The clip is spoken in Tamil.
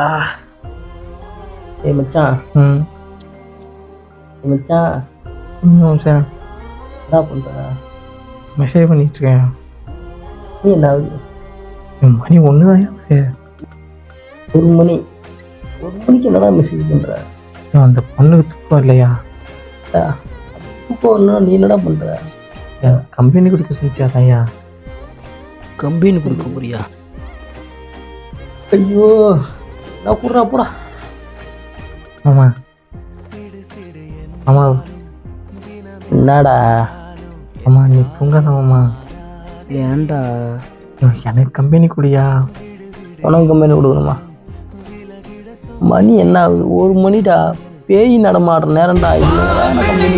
ஆ ஏய் மச்சான் ம் மச்சான் மச்சான் என்ன பண்ற? மெசேஜ் பண்ணிட்டுருக்கேன். நீ என்ன ஆகுது? மணி 1 தான் சரி. 1 மணி 1 மணிக்கு என்னடா மெசேஜ் பண்ற? அந்த பொண்ணுக்கு தூக்கம் இல்லையா? இப்போ நீ என்னடா பண்ற? கம்பெனி கொடுக்க செஞ்சாதாயா? கம்பெனி கொடுக்க போறியா? ஐயோ நான் கூடுறா போடா. ஆமா ஆமா என்னடா? ஆமா நீ தூங்காதாமா. ஏன்டா? எனக்கு கம்பெனி குடியா? உனக்கு கம்பெனி கொடுக்கணுமா? மணி என்ன ஆகுது? 1 மணிடா. பேய் நடமாடுற நேரம்டா. கம்பெனி